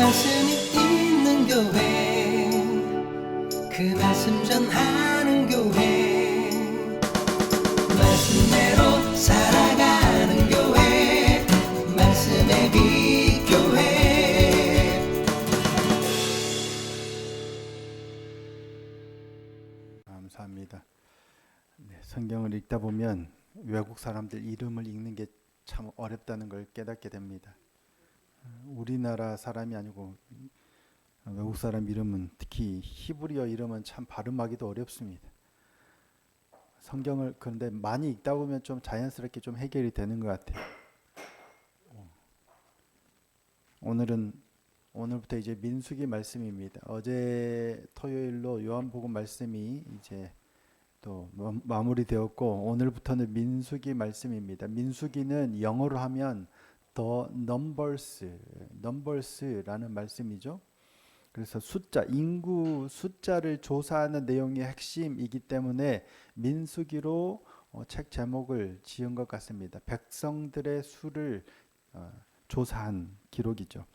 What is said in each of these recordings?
말씀이 있는 교회, 그 말씀 전하는 교회, 말씀대로 살아가는 교회, 말씀의 빛 교회. 감사합니다. 네, 성경을 읽다 보면 외국 사람들 이름을 읽는 게 참 어렵다는 걸 깨닫게 됩니다. 우리나라 사람이 아니고 외국 사람 이름은, 특히 히브리어 이름은 참 발음하기도 어렵습니다. 성경을 그런데 많이 읽다 보면 좀 자연스럽게 좀 해결이 되는 것 같아요. 오늘부터 이제 민수기 말씀입니다. 어제 토요일로 요한복음 말씀이 이제 또 마무리되었고, 오늘부터는 민수기 말씀입니다. 민수기는 영어로 하면 The Numbers라는 말씀이죠. 그래서 숫자, 인구 숫자를 조사하는 내용이 핵심이기 때문에 민수기로 책 제목을 지은 것 같습니다. 백성들의 수를 조사한 기록이죠.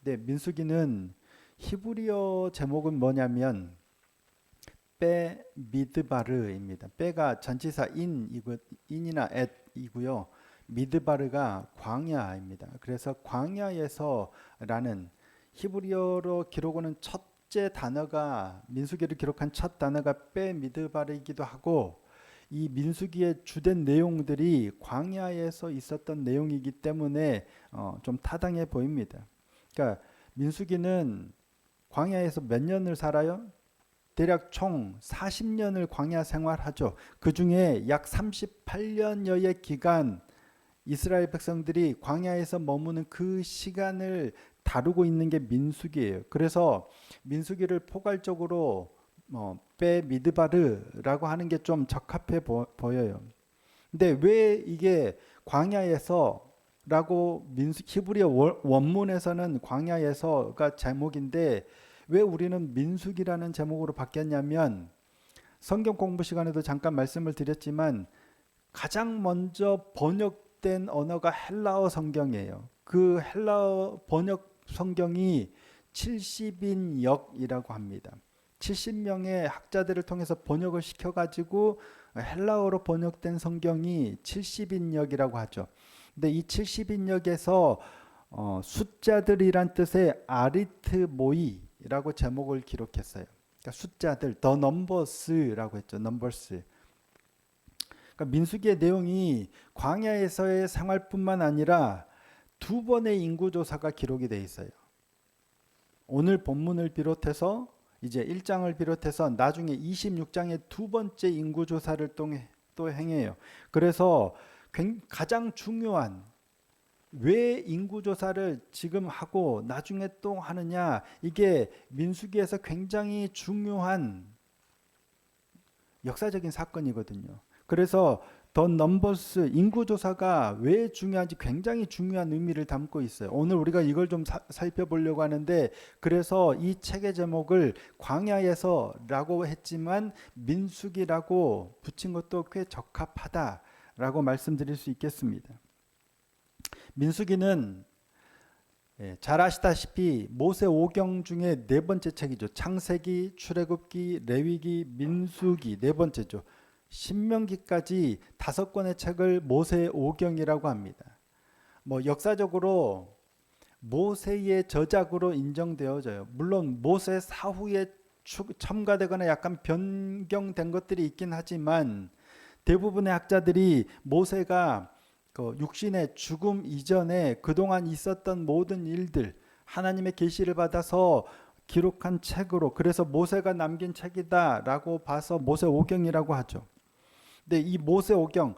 근데 민수기는 히브리어 제목은 뭐냐면 빼 미드바르입니다. 빼가 전치사 인이나 앳이고요. 미드바르가 광야입니다. 그래서 광야에서라는 히브리어로 기록하는 첫째 단어가, 민수기를 기록한 첫 단어가 빼 미드바르이기도 하고, 이 민수기의 주된 내용들이 광야에서 있었던 내용이기 때문에 좀 타당해 보입니다. 그러니까 민수기는 광야에서 몇 년을 살아요? 대략 총 40년을 광야 생활하죠. 그 중에 약 38년여의 기간 이스라엘 백성들이 광야에서 머무는 그 시간을 다루고 있는 게 민수기예요. 그래서 민수기를 포괄적으로 빼 미드바르라고 하는 게 좀 적합해 보여요. 근데 왜 이게 광야에서라고 히브리어 원문에서는 광야에서가 제목인데 왜 우리는 민수기라는 제목으로 바뀌었냐면, 성경 공부 시간에도 잠깐 말씀을 드렸지만 가장 먼저 번역된 언어가 헬라어 성경이에요. 그 헬라어 번역 성경이 70인역이라고 합니다. 70명의 학자들을 통해서 번역을 시켜가지고 헬라어로 번역된 성경이 70인역이라고 하죠. 근데 이 70인역에서 숫자들이란 뜻의 아리트모이라고 제목을 기록했어요. 그러니까 숫자들, The Numbers라고 했죠. Numbers. 그러니까 민수기의 내용이 광야에서의 생활뿐만 아니라 두 번의 인구조사가 기록이 돼 있어요. 오늘 본문을 비롯해서 이제 1장을 비롯해서 나중에 26장의 두 번째 인구조사를 또 행해요. 그래서 가장 중요한, 왜 인구조사를 지금 하고 나중에 또 하느냐, 이게 민수기에서 굉장히 중요한 역사적인 사건이거든요. 그래서 더 넘버스, 인구조사가 왜 중요한지 굉장히 중요한 의미를 담고 있어요. 오늘 우리가 이걸 좀 살펴보려고 하는데, 그래서 이 책의 제목을 광야에서라고 했지만 민수기라고 붙인 것도 꽤 적합하다라고 말씀드릴 수 있겠습니다. 민수기는 잘 아시다시피 모세 5경 중에 네 번째 책이죠. 창세기, 출애굽기, 레위기, 민수기 네 번째죠. 신명기까지 5권의 책을 모세 5경이라고 합니다. 역사적으로 모세의 저작으로 인정되어져요. 물론 모세 사후에 첨가되거나 약간 변경된 것들이 있긴 하지만, 대부분의 학자들이 모세가 육신의 죽음 이전에 그동안 있었던 모든 일들, 하나님의 계시를 받아서 기록한 책으로, 그래서 모세가 남긴 책이다라고 봐서 모세 5경이라고 하죠. 근데 이 모세 5경,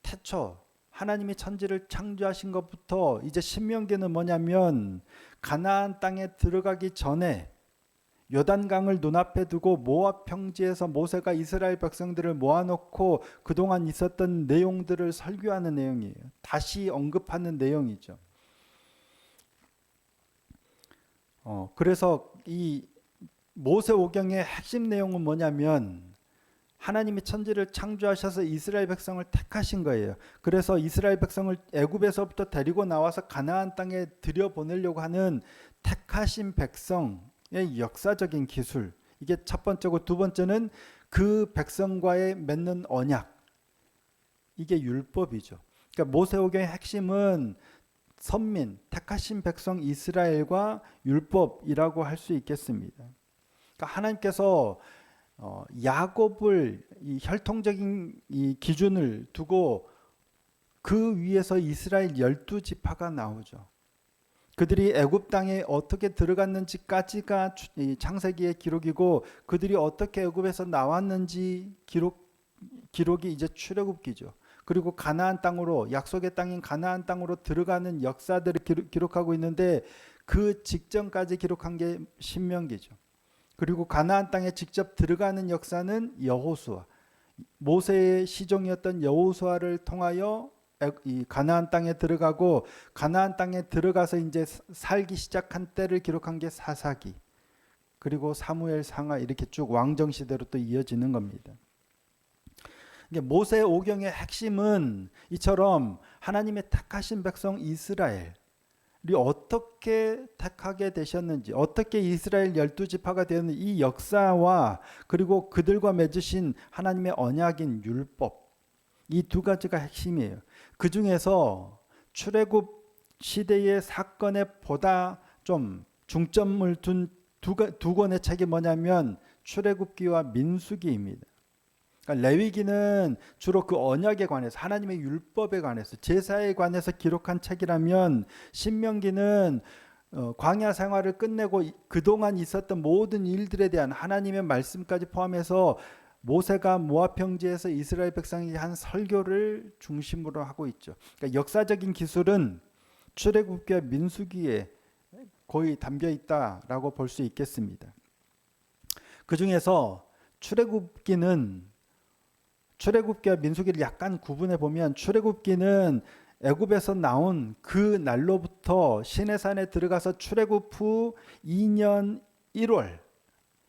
태초 하나님이 천지를 창조하신 것부터 이제 신명기는 뭐냐면, 가나안 땅에 들어가기 전에 요단강을 눈앞에 두고 모압 평지에서 모세가 이스라엘 백성들을 모아놓고 그동안 있었던 내용들을 설교하는 내용이에요. 다시 언급하는 내용이죠. 그래서 이 모세 5경의 핵심 내용은 뭐냐면, 하나님이 천지를 창조하셔서 이스라엘 백성을 택하신 거예요. 그래서 이스라엘 백성을 애굽에서부터 데리고 나와서 가나안 땅에 들여보내려고 하는 택하신 백성의 역사적인 기술. 이게 첫 번째고, 두 번째는 그 백성과의 맺는 언약. 이게 율법이죠. 그러니까 모세오경의 핵심은 선민, 택하신 백성 이스라엘과 율법이라고 할 수 있겠습니다. 그러니까 하나님께서 야곱을 이 혈통적인 이 기준을 두고 그 위에서 이스라엘 12지파가 나오죠. 그들이 애굽 땅에 어떻게 들어갔는지까지가 창세기의 기록이고, 그들이 어떻게 애굽에서 나왔는지 기록이 이제 출애굽기죠. 그리고 가나안 땅으로, 약속의 땅인 가나안 땅으로 들어가는 역사들을 기록하고 있는데, 그 직전까지 기록한 게 신명기죠. 그리고 가나안 땅에 직접 들어가는 역사는 여호수아, 모세의 시종이었던 여호수아를 통하여 이 가나안 땅에 들어가고, 가나안 땅에 들어가서 이제 살기 시작한 때를 기록한 게 사사기, 그리고 사무엘 상하, 이렇게 쭉 왕정 시대로 또 이어지는 겁니다. 모세 오경의 핵심은 이처럼 하나님의 택하신 백성 이스라엘이 어떻게 택하게 되셨는지, 어떻게 이스라엘 12지파가 되었는지, 이 역사와 그리고 그들과 맺으신 하나님의 언약인 율법, 이 두 가지가 핵심이에요. 그 중에서 출애굽 시대의 사건에 보다 좀 중점을 둔 두 권의 책이 뭐냐면 출애굽기와 민수기입니다. 그러니까 레위기는 주로 그 언약에 관해서, 하나님의 율법에 관해서, 제사에 관해서 기록한 책이라면, 신명기는 광야 생활을 끝내고 그동안 있었던 모든 일들에 대한 하나님의 말씀까지 포함해서 모세가 모압 평지에서 이스라엘 백성에게 한 설교를 중심으로 하고 있죠. 그러니까 역사적인 기술은 출애굽기와 민수기에 거의 담겨 있다라고 볼 수 있겠습니다. 그 중에서 출애굽기와 민수기를 약간 구분해 보면, 출애굽기는 애굽에서 나온 그 날로부터 시내산에 들어가서 출애굽 후 2년 1월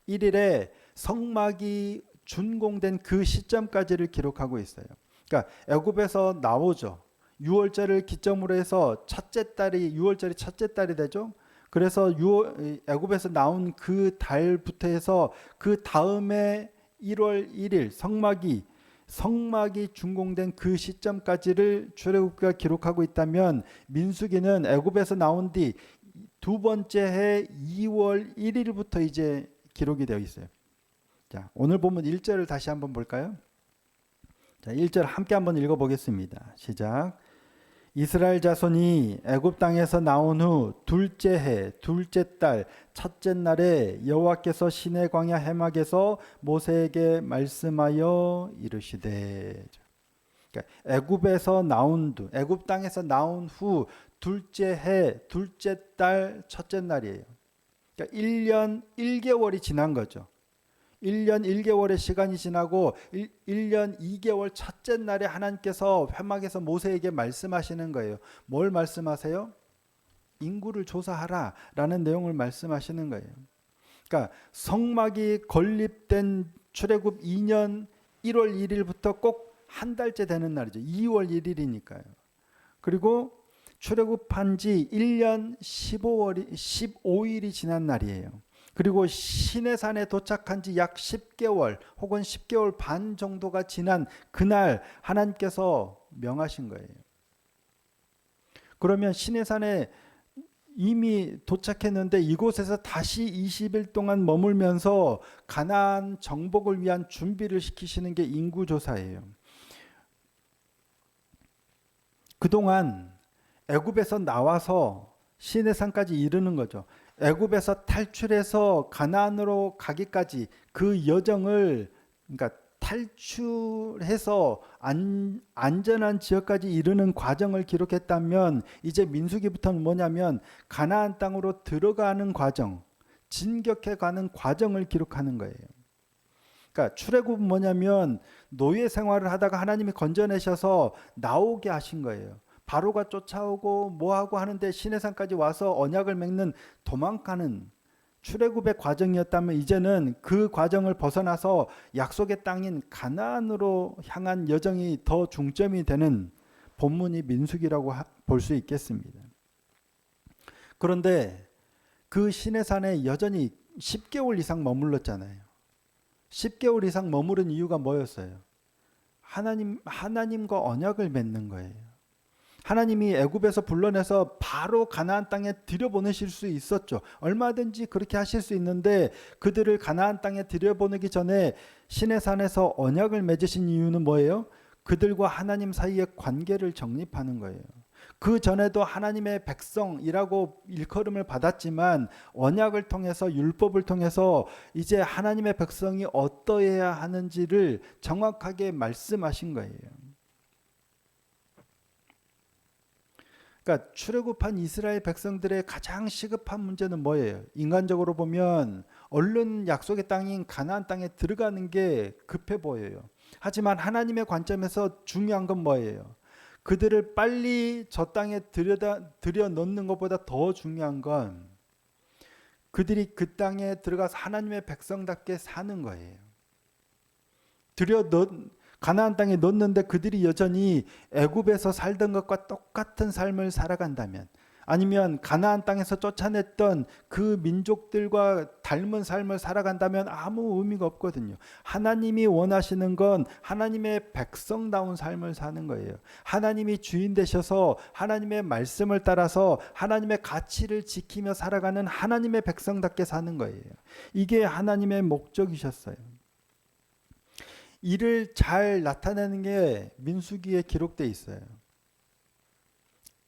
1일에 성막이 준공된 그 시점까지를 기록하고 있어요. 그러니까 애굽에서 나오죠. 6월절을 기점으로 해서 첫째 달이 6월절이 첫째 달이 되죠. 그래서 애굽에서 나온 그 달부터 해서 그 다음에 1월 1일 성막이 준공된 그 시점까지를 출애굽기가 기록하고 있다면, 민수기는 애굽에서 나온 뒤 두 번째 해 2월 1일부터 이제 기록이 되어 있어요. 자, 오늘 본문 1절을 다시 한번 볼까요? 자, 1절 함께 한번 읽어보겠습니다. 시작. 이스라엘 자손이 애굽 땅에서 나온 후 둘째 해 둘째 달 첫째 날에 여호와께서 시내 광야 해막에서 모세에게 말씀하여 이르시되. 그러니까 애굽 땅에서 나온 후 둘째 해 둘째 달 첫째 날이에요. 그러니까 1년 1개월이 지난 거죠. 1년 1개월의 시간이 지나고 1년 2개월 첫째 날에 하나님께서 회막에서 모세에게 말씀하시는 거예요. 뭘 말씀하세요? 인구를 조사하라 라는 내용을 말씀하시는 거예요. 그러니까 성막이 건립된 출애굽 2년 1월 1일부터 꼭 한 달째 되는 날이죠. 2월 1일이니까요. 그리고 출애굽한 지 1년 15일이 지난 날이에요. 그리고 시내산에 도착한 지 약 10개월 혹은 10개월 반 정도가 지난 그날 하나님께서 명하신 거예요. 그러면 시내산에 이미 도착했는데 이곳에서 다시 20일 동안 머물면서 가나안 정복을 위한 준비를 시키시는 게 인구조사예요. 그동안 애굽에서 나와서 시내산까지 이르는 거죠. 애굽에서 탈출해서 가나안으로 가기까지 그 여정을, 그러니까 탈출해서 안전한 지역까지 이르는 과정을 기록했다면, 이제 민수기부터는 뭐냐면 가나안 땅으로 들어가는 과정, 진격해 가는 과정을 기록하는 거예요. 그러니까 출애굽은 뭐냐면 노예 생활을 하다가 하나님이 건져내셔서 나오게 하신 거예요. 바로가 쫓아오고 뭐하고 하는데 시내산까지 와서 언약을 맺는, 도망가는, 출애굽의 과정이었다면 이제는 그 과정을 벗어나서 약속의 땅인 가나안으로 향한 여정이 더 중점이 되는 본문이 민수기라고 볼 수 있겠습니다. 그런데 그 시내산에 여전히 10개월 이상 머물렀잖아요. 10개월 이상 머무른 이유가 뭐였어요? 하나님과 언약을 맺는 거예요. 하나님이 애굽에서 불러내서 바로 가나안 땅에 들여보내실 수 있었죠. 얼마든지 그렇게 하실 수 있는데 그들을 가나안 땅에 들여보내기 전에 시내산에서 언약을 맺으신 이유는 뭐예요? 그들과 하나님 사이의 관계를 정립하는 거예요. 그 전에도 하나님의 백성이라고 일컬음을 받았지만 언약을 통해서 율법을 통해서 이제 하나님의 백성이 어떠해야 하는지를 정확하게 말씀하신 거예요. 그러니까 출애굽한 이스라엘 백성들의 가장 시급한 문제는 뭐예요? 인간적으로 보면 얼른 약속의 땅인 가나안 땅에 들어가는 게 급해 보여요. 하지만 하나님의 관점에서 중요한 건 뭐예요? 그들을 빨리 저 땅에 들여놓는 것보다 더 중요한 건 그들이 그 땅에 들어가서 하나님의 백성답게 사는 거예요. 가나안 땅에 넣는데 그들이 여전히 애굽에서 살던 것과 똑같은 삶을 살아간다면, 아니면 가나안 땅에서 쫓아냈던 그 민족들과 닮은 삶을 살아간다면 아무 의미가 없거든요. 하나님이 원하시는 건 하나님의 백성다운 삶을 사는 거예요. 하나님이 주인 되셔서 하나님의 말씀을 따라서 하나님의 가치를 지키며 살아가는 하나님의 백성답게 사는 거예요. 이게 하나님의 목적이셨어요. 이를 잘 나타내는 게 민수기에 기록되어 있어요.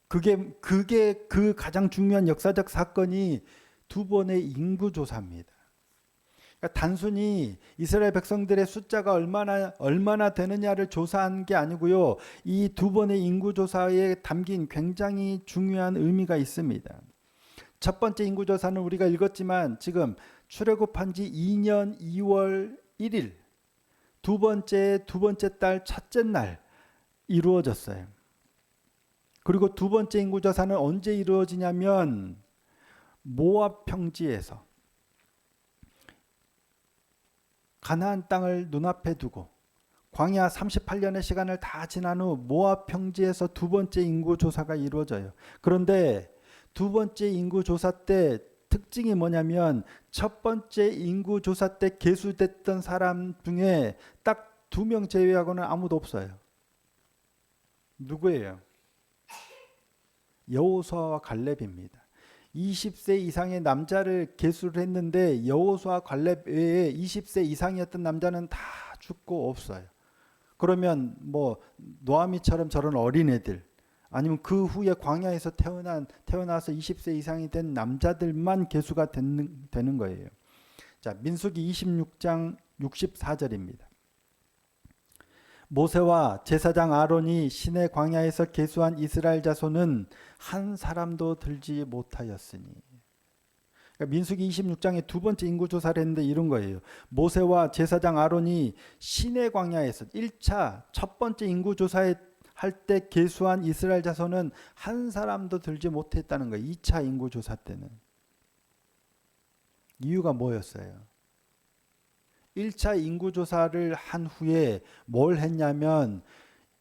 그게 그 가장 중요한 역사적 사건이 두 번의 인구조사입니다. 그러니까 단순히 이스라엘 백성들의 숫자가 얼마나 되느냐를 조사한 게 아니고요. 이 두 번의 인구조사에 담긴 굉장히 중요한 의미가 있습니다. 첫 번째 인구조사는 우리가 읽었지만 지금 출애굽한 지 2년 2월 1일 두 번째 달 첫째 날 이루어졌어요. 그리고 두 번째 인구조사는 언제 이루어지냐면 모압 평지에서 가나안 땅을 눈앞에 두고 광야 38년의 시간을 다 지난 후 모압 평지에서 두 번째 인구조사가 이루어져요. 그런데 두 번째 인구조사 때 특징이 뭐냐면 첫 번째 인구조사 때 계수됐던 사람 중에 딱 2명 제외하고는 아무도 없어요. 누구예요? 여호수아와 갈렙입니다. 20세 이상의 남자를 계수를 했는데 여호수아 갈렙 외에 20세 이상이었던 남자는 다 죽고 없어요. 그러면 뭐 노아미처럼 저런 어린애들, 아니면 그 후에 광야에서 태어나서 20세 이상이 된 남자들만 계수가 되는 거예요. 자, 민수기 26장 64절입니다. 모세와 제사장 아론이 시내 광야에서 계수한 이스라엘 자손은 한 사람도 들지 못하였으니. 그러니까 민수기 26장에 두 번째 인구조사를 했는데 이런 거예요. 모세와 제사장 아론이 시내 광야에서 1차 첫 번째 인구조사에 할 때 계수한 이스라엘 자손은 한 사람도 들지 못했다는 거예요. 2차 인구조사 때는. 이유가 뭐였어요? 1차 인구조사를 한 후에 뭘 했냐면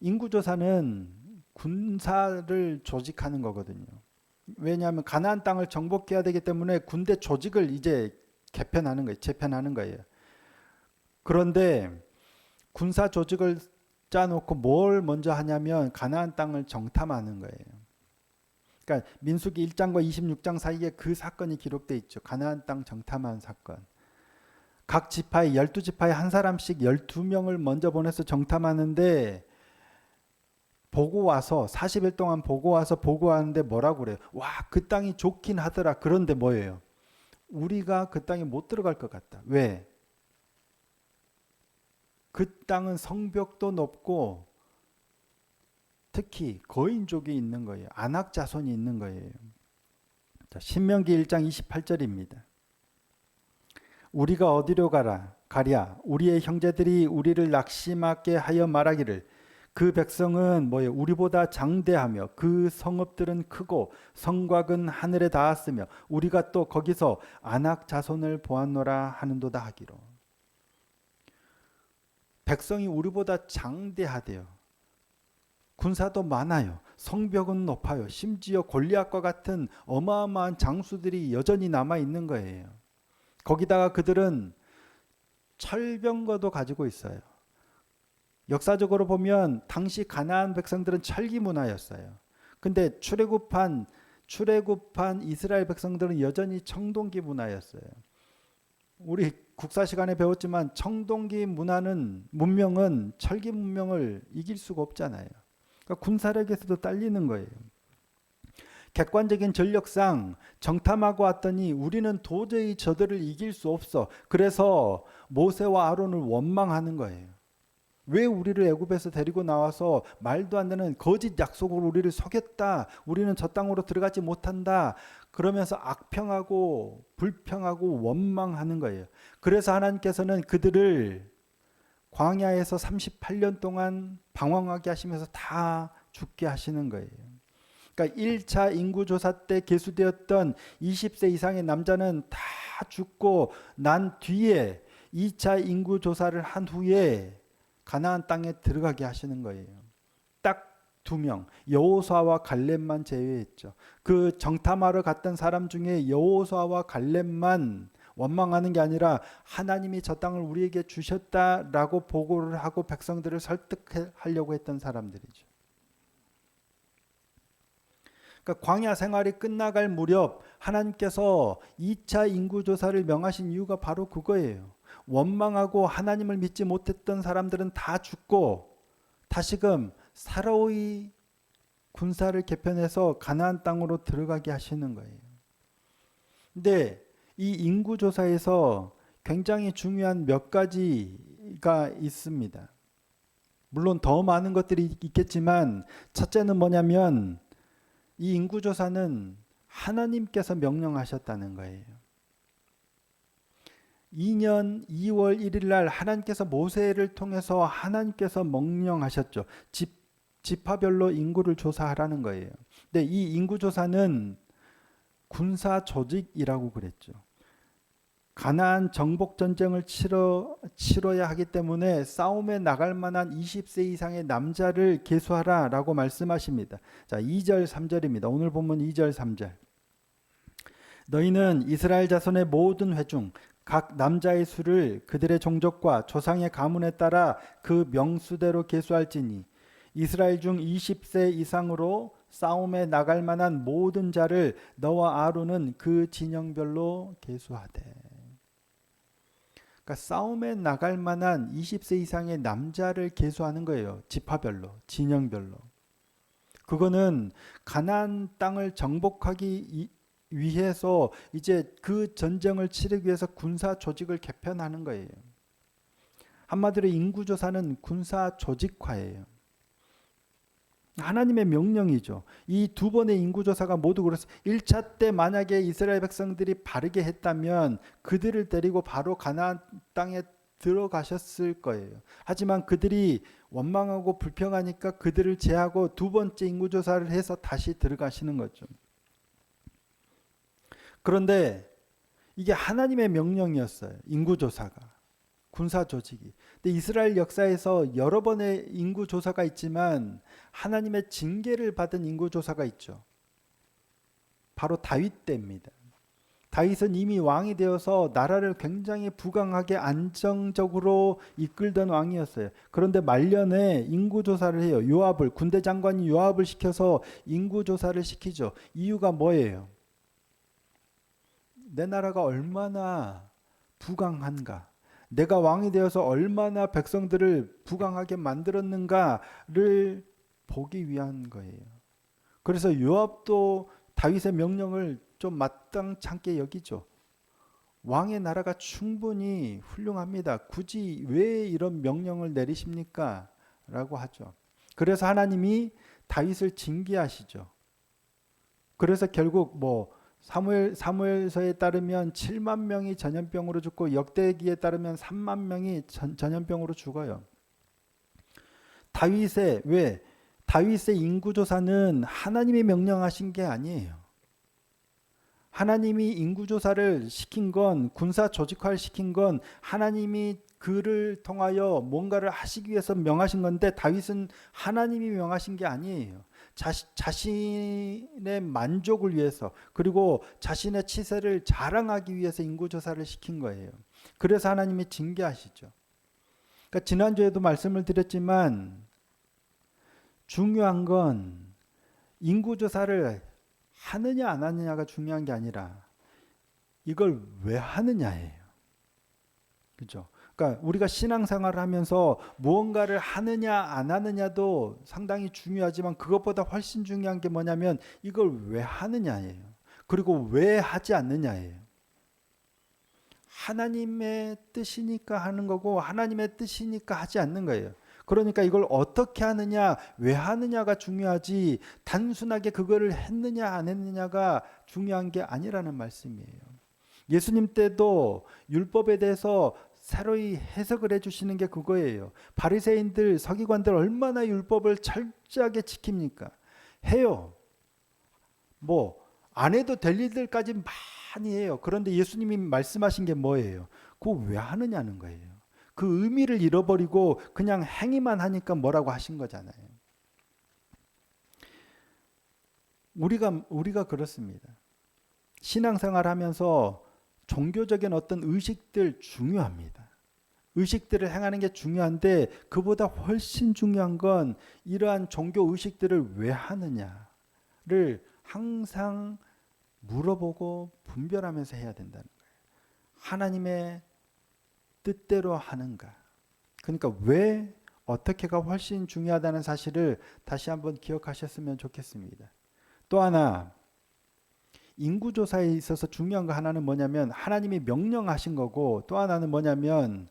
인구조사는 군사를 조직하는 거거든요. 왜냐하면 가나안 땅을 정복해야 되기 때문에 군대 조직을 이제 개편하는 거예요. 재편하는 거예요. 그런데 군사 조직을 짜놓고 뭘 먼저 하냐면 가나안 땅을 정탐하는 거예요. 그러니까 민수기 1장과 26장 사이에 그 사건이 기록되어 있죠. 가나안 땅 정탐한 사건. 각 지파에 12지파에 한 사람씩 12명을 먼저 보내서 정탐하는데 보고 와서 40일 동안 보고 와서 보고하는데 뭐라고 그래요? 와, 그 땅이 좋긴 하더라. 그런데 뭐예요? 우리가 그 땅에 못 들어갈 것 같다. 왜? 그 땅은 성벽도 높고 특히 거인족이 있는 거예요. 안악 자손이 있는 거예요. 자, 신명기 1장 28절입니다. 우리가 어디로 가랴? 우리의 형제들이 우리를 낙심하게 하여 말하기를 그 백성은 뭐예요? 우리보다 장대하며 그 성읍들은 크고 성곽은 하늘에 닿았으며 우리가 또 거기서 안악 자손을 보았노라 하는도다 하기로. 백성이 우리보다 장대하대요. 군사도 많아요. 성벽은 높아요. 심지어 골리앗과 같은 어마어마한 장수들이 여전히 남아 있는 거예요. 거기다가 그들은 철병거도 가지고 있어요. 역사적으로 보면 당시 가나안 백성들은 철기 문화였어요. 근데 출애굽한 이스라엘 백성들은 여전히 청동기 문화였어요. 우리 국사 시간에 배웠지만 청동기 문명은 철기 문명을 이길 수가 없잖아요. 그러니까 군사력에서도 딸리는 거예요. 객관적인 전력상 정탐하고 왔더니 우리는 도저히 저들을 이길 수 없어. 그래서 모세와 아론을 원망하는 거예요. 왜 우리를 애굽에서 데리고 나와서 말도 안 되는 거짓 약속으로 우리를 속였다. 우리는 저 땅으로 들어가지 못한다. 그러면서 악평하고 불평하고 원망하는 거예요. 그래서 하나님께서는 그들을 광야에서 38년 동안 방황하게 하시면서 다 죽게 하시는 거예요. 그러니까 1차 인구조사 때 계수되었던 20세 이상의 남자는 다 죽고 난 뒤에 2차 인구조사를 한 후에 가나안 땅에 들어가게 하시는 거예요. 딱 2명, 여호수아와 갈렙만 제외했죠. 그 정탐하러 갔던 사람 중에 여호수아와 갈렙만 원망하는 게 아니라 하나님이 저 땅을 우리에게 주셨다라고 보고를 하고 백성들을 설득하려고 했던 사람들이죠. 그러니까 광야 생활이 끝나갈 무렵 하나님께서 2차 인구조사를 명하신 이유가 바로 그거예요. 원망하고 하나님을 믿지 못했던 사람들은 다 죽고 다시금 사로이 군사를 개편해서 가나안 땅으로 들어가게 하시는 거예요. 근데 이 인구조사에서 굉장히 중요한 몇 가지가 있습니다. 물론 더 많은 것들이 있겠지만 첫째는 뭐냐면 이 인구조사는 하나님께서 명령하셨다는 거예요. 2년 2월 1일 날 하나님께서 모세를 통해서 하나님께서 명령하셨죠. 지파별로 인구를 조사하라는 거예요. 근데 이 인구조사는 군사 조직이라고 그랬죠. 가나안 정복 전쟁을 치러야 하기 때문에 싸움에 나갈 만한 20세 이상의 남자를 계수하라라고 말씀하십니다. 자, 2절 3절입니다. 오늘 본문 2절 3절. 너희는 이스라엘 자손의 모든 회중 각 남자의 수를 그들의 종족과 조상의 가문에 따라 그 명수대로 계수할지니 이스라엘 중 20세 이상으로 싸움에 나갈 만한 모든 자를 너와 아론은 그 진영별로 계수하되. 그러니까 싸움에 나갈 만한 20세 이상의 남자를 계수하는 거예요. 지파별로, 진영별로. 그거는 가나안 땅을 정복하기 위해서 이제 그 전쟁을 치르기 위해서 군사 조직을 개편하는 거예요. 한마디로 인구조사는 군사 조직화예요. 하나님의 명령이죠. 이 두 번의 인구조사가 모두 그래서 1차 때 만약에 이스라엘 백성들이 바르게 했다면 그들을 데리고 바로 가나안 땅에 들어가셨을 거예요. 하지만 그들이 원망하고 불평하니까 그들을 제하고 두 번째 인구조사를 해서 다시 들어가시는 거죠. 그런데 이게 하나님의 명령이었어요. 인구조사가. 군사조직이. 근데 이스라엘 역사에서 여러 번의 인구조사가 있지만 하나님의 징계를 받은 인구조사가 있죠. 바로 다윗 때입니다. 다윗은 이미 왕이 되어서 나라를 굉장히 부강하게 안정적으로 이끌던 왕이었어요. 그런데 말년에 인구조사를 해요. 군대 장관이 요압을 시켜서 인구조사를 시키죠. 이유가 뭐예요? 내 나라가 얼마나 부강한가, 내가 왕이 되어서 얼마나 백성들을 부강하게 만들었는가를 보기 위한 거예요. 그래서 요압도 다윗의 명령을 좀 마땅찮게 여기죠. 왕의 나라가 충분히 훌륭합니다. 굳이 왜 이런 명령을 내리십니까? 라고 하죠. 그래서 하나님이 다윗을 징계하시죠. 그래서 결국 사무엘서에 따르면 7만 명이 전염병으로 죽고 역대기에 따르면 3만 명이 전염병으로 죽어요. 다윗의 인구조사는 하나님이 명령하신 게 아니에요. 하나님이 인구조사를 시킨 건, 군사 조직화를 시킨 건 하나님이 그를 통하여 뭔가를 하시기 위해서 명하신 건데, 다윗은 하나님이 명하신 게 아니에요. 자신의 만족을 위해서, 그리고 자신의 치세를 자랑하기 위해서 인구조사를 시킨 거예요. 그래서 하나님이 징계하시죠. 그러니까 지난주에도 말씀을 드렸지만, 중요한 건 인구조사를 하느냐 안 하느냐가 중요한 게 아니라 이걸 왜 하느냐예요. 그죠? 그러니까 우리가 신앙생활을 하면서 무언가를 하느냐 안 하느냐도 상당히 중요하지만, 그것보다 훨씬 중요한 게 뭐냐면 이걸 왜 하느냐예요. 그리고 왜 하지 않느냐예요. 하나님의 뜻이니까 하는 거고, 하나님의 뜻이니까 하지 않는 거예요. 그러니까 이걸 어떻게 하느냐, 왜 하느냐가 중요하지, 단순하게 그거를 했느냐 안 했느냐가 중요한 게 아니라는 말씀이에요. 예수님 때도 율법에 대해서 새로이 해석을 해주시는 게 그거예요. 바리새인들, 서기관들 얼마나 율법을 철저하게 지킵니까? 해요. 뭐 안 해도 될 일들까지 많이 해요. 그런데 예수님이 말씀하신 게 뭐예요? 그거 왜 하느냐는 거예요. 그 의미를 잃어버리고 그냥 행위만 하니까 뭐라고 하신 거잖아요. 우리가 그렇습니다. 신앙생활 하면서 종교적인 어떤 의식들 중요합니다. 의식들을 행하는 게 중요한데, 그보다 훨씬 중요한 건 이러한 종교 의식들을 왜 하느냐를 항상 물어보고 분별하면서 해야 된다는 거예요. 하나님의 뜻대로 하는가? 그러니까 왜, 어떻게가 훨씬 중요하다는 사실을 다시 한번 기억하셨으면 좋겠습니다. 또 하나, 인구조사에 있어서 중요한 거 하나는 뭐냐면 하나님이 명령하신 거고, 또 하나는 뭐냐면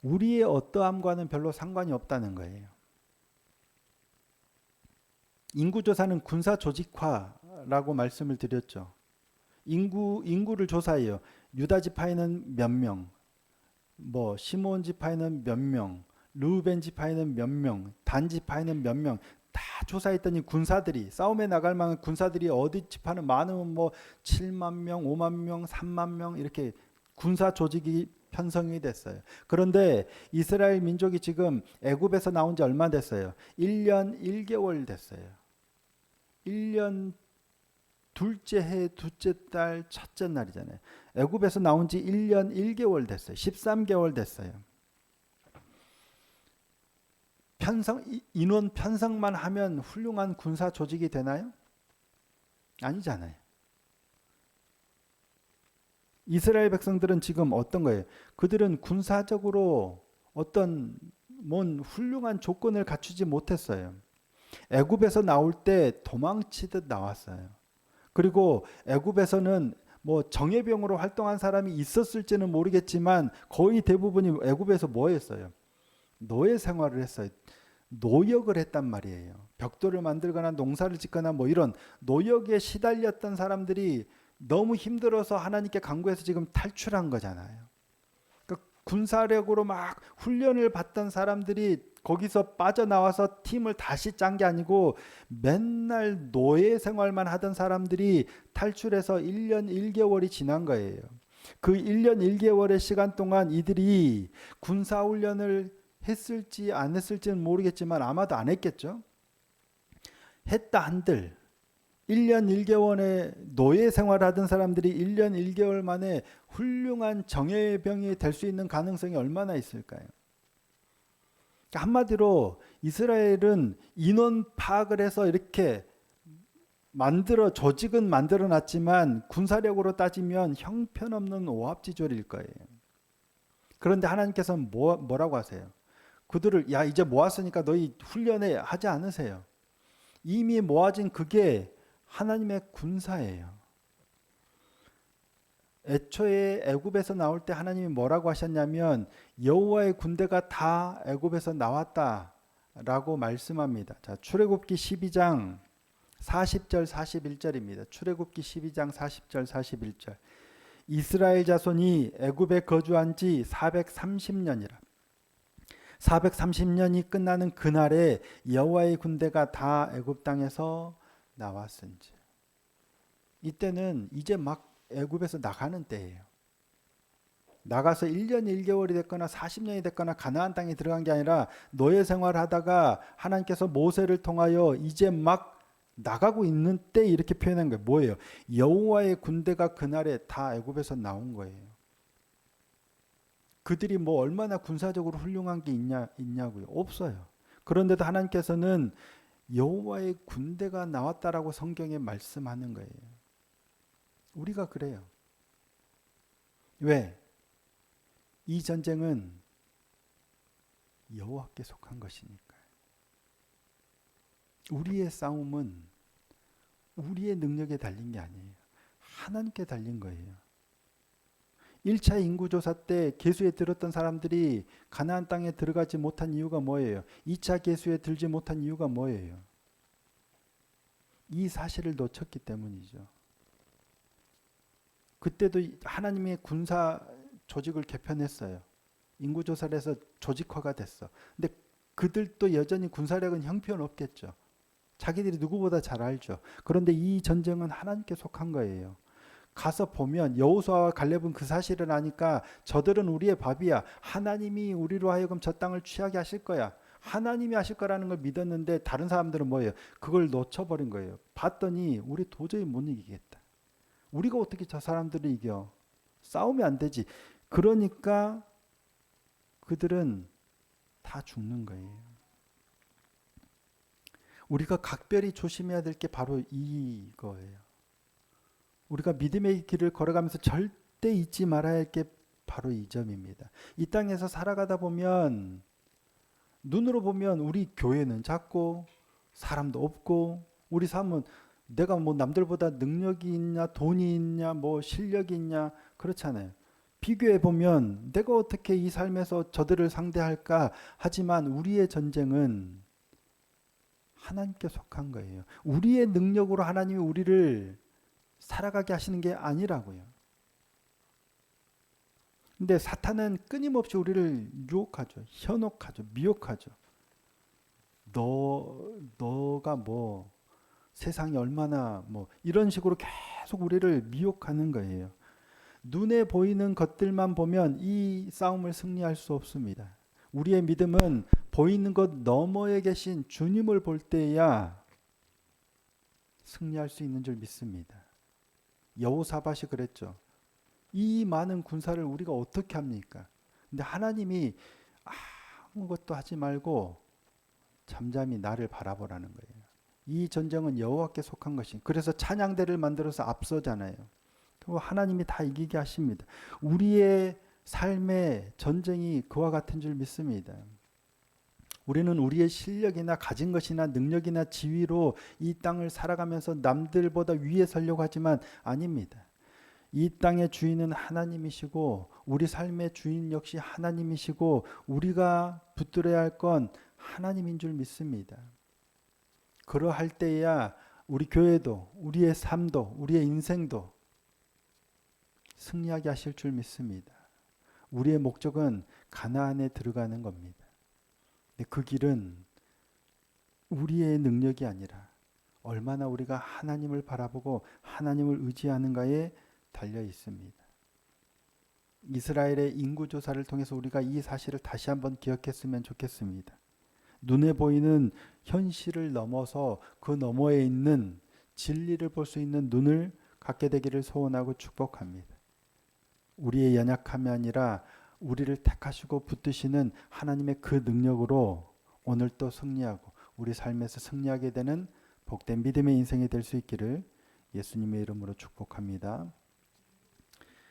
우리의 어떠함과는 별로 상관이 없다는 거예요. 인구조사는 군사 조직화라고 말씀을 드렸죠. 인구를 조사해요. 유다 지파에는 몇 명, 뭐 시므온 지파에는 몇 명, 르우벤 지파에는 몇 명, 단 지파에는 몇 명, 다 조사했더니 군사들이, 싸움에 나갈 만한 군사들이 어디 지파는 많으면 뭐 7만 명, 5만 명, 3만 명 이렇게 군사 조직이 편성이 됐어요. 그런데 이스라엘 민족이 지금 애굽에서 나온 지 얼마 됐어요? 1년 1개월 됐어요. 1년 둘째 해, 둘째 달, 첫째 날이잖아요. 애굽에서 나온 지 1년 1개월 됐어요. 13개월 됐어요. 인원 편성만 하면 훌륭한 군사 조직이 되나요? 아니잖아요. 이스라엘 백성들은 지금 어떤 거예요? 그들은 군사적으로 어떤 뭔 훌륭한 조건을 갖추지 못했어요. 애굽에서 나올 때 도망치듯 나왔어요. 그리고 애굽에서는 뭐 정예병으로 활동한 사람이 있었을지는 모르겠지만 거의 대부분이 애굽에서 뭐 했어요? 노예 생활을 했어요. 노역을 했단 말이에요. 벽돌을 만들거나 농사를 짓거나 뭐 이런 노역에 시달렸던 사람들이 너무 힘들어서 하나님께 간구해서 지금 탈출한 거잖아요. 그러니까 군사력으로 막 훈련을 받던 사람들이 거기서 빠져나와서 팀을 다시 짠 게 아니고 맨날 노예 생활만 하던 사람들이 탈출해서 1년 1개월이 지난 거예요. 그 1년 1개월의 시간 동안 이들이 군사훈련을 했을지 안 했을지는 모르겠지만 아마도 안 했겠죠. 했다 한들 1년 1개월의 노예 생활하던 사람들이 1년 1개월 만에 훌륭한 정예병이 될 수 있는 가능성이 얼마나 있을까요? 한마디로 이스라엘은 인원 파악을 해서 이렇게 조직은 만들어 놨지만 군사력으로 따지면 형편없는 오합지졸일 거예요. 그런데 하나님께서는 뭐라고 하세요? 그들을 야 이제 모았으니까 너희 훈련해 하지 않으세요. 이미 모아진 그게 하나님의 군사예요. 애초에 애굽에서 나올 때 하나님이 뭐라고 하셨냐면 여호와의 군대가 다 애굽에서 나왔다라고 말씀합니다. 자, 출애굽기 12장 40절 41절입니다. 출애굽기 12장 40절 41절. 이스라엘 자손이 애굽에 거주한 지 430년이라. 430년이 끝나는 그날에 여호와의 군대가 다 애굽 땅에서 나왔은지. 이때는 이제 막 애굽에서 나가는 때예요. 나가서 1년 1개월이 됐거나 40년이 됐거나 가나안 땅에 들어간 게 아니라 노예 생활하다가 하나님께서 모세를 통하여 이제 막 나가고 있는 때 이렇게 표현한 거예요. 뭐예요? 여호와의 군대가 그날에 다 애굽에서 나온 거예요. 그들이 뭐 얼마나 군사적으로 훌륭한 게 있냐고요? 없어요. 그런데도 하나님께서는 여호와의 군대가 나왔다라고 성경에 말씀하는 거예요. 우리가 그래요. 왜? 이 전쟁은 여호와께 속한 것이니까요. 우리의 싸움은 우리의 능력에 달린 게 아니에요. 하나님께 달린 거예요. 1차 인구조사 때 계수에 들었던 사람들이 가나안 땅에 들어가지 못한 이유가 뭐예요? 2차 계수에 들지 못한 이유가 뭐예요? 이 사실을 놓쳤기 때문이죠. 그때도 하나님의 군사 조직을 개편했어요. 인구조사를 해서 조직화가 됐어. 근데 그들도 여전히 군사력은 형편없겠죠. 자기들이 누구보다 잘 알죠. 그런데 이 전쟁은 하나님께 속한 거예요. 가서 보면 여호수아와 갈렙은 그 사실을 아니까 저들은 우리의 밥이야. 하나님이 우리로 하여금 저 땅을 취하게 하실 거야. 하나님이 하실 거라는 걸 믿었는데 다른 사람들은 뭐예요? 그걸 놓쳐버린 거예요. 봤더니 우리 도저히 못 이기겠다. 우리가 어떻게 저 사람들을 이겨? 싸우면 안 되지. 그러니까 그들은 다 죽는 거예요. 우리가 각별히 조심해야 될 게 바로 이거예요. 우리가 믿음의 길을 걸어가면서 절대 잊지 말아야 할 게 바로 이 점입니다. 이 땅에서 살아가다 보면 눈으로 보면 우리 교회는 작고 사람도 없고 우리 삶은 내가 뭐 남들보다 능력이 있냐 돈이 있냐 뭐 실력이 있냐 그렇잖아요. 비교해 보면 내가 어떻게 이 삶에서 저들을 상대할까 하지만 우리의 전쟁은 하나님께 속한 거예요. 우리의 능력으로 하나님이 우리를 살아가게 하시는 게 아니라고요. 근데 사탄은 끊임없이 우리를 유혹하죠. 현혹하죠. 미혹하죠. 너가 뭐 세상이 얼마나 뭐 이런 식으로 계속 우리를 미혹하는 거예요. 눈에 보이는 것들만 보면 이 싸움을 승리할 수 없습니다. 우리의 믿음은 보이는 것 너머에 계신 주님을 볼 때야 승리할 수 있는 줄 믿습니다. 여호사밧이 그랬죠. 이 많은 군사를 우리가 어떻게 합니까? 근데 하나님이 아무것도 하지 말고 잠잠히 나를 바라보라는 거예요. 이 전쟁은 여호와께 속한 것이. 그래서 찬양대를 만들어서 앞서잖아요. 그리고 하나님이 다 이기게 하십니다. 우리의 삶의 전쟁이 그와 같은 줄 믿습니다. 우리는 우리의 실력이나 가진 것이나 능력이나 지위로 이 땅을 살아가면서 남들보다 위에 서려고 하지만 아닙니다. 이 땅의 주인은 하나님이시고 우리 삶의 주인 역시 하나님이시고 우리가 붙들어야 할 건 하나님인 줄 믿습니다. 그러할 때야 우리 교회도 우리의 삶도 우리의 인생도 승리하게 하실 줄 믿습니다. 우리의 목적은 가나안에 들어가는 겁니다. 근데 그 길은 우리의 능력이 아니라 얼마나 우리가 하나님을 바라보고 하나님을 의지하는가에 달려 있습니다. 이스라엘의 인구조사를 통해서 우리가 이 사실을 다시 한번 기억했으면 좋겠습니다. 눈에 보이는 현실을 넘어서 그 너머에 있는 진리를 볼 수 있는 눈을 갖게 되기를 소원하고 축복합니다. 우리의 연약함이 아니라 우리를 택하시고 붙드시는 하나님의 그 능력으로 오늘 또 승리하고 우리 삶에서 승리하게 되는 복된 믿음의 인생이 될 수 있기를 예수님의 이름으로 축복합니다.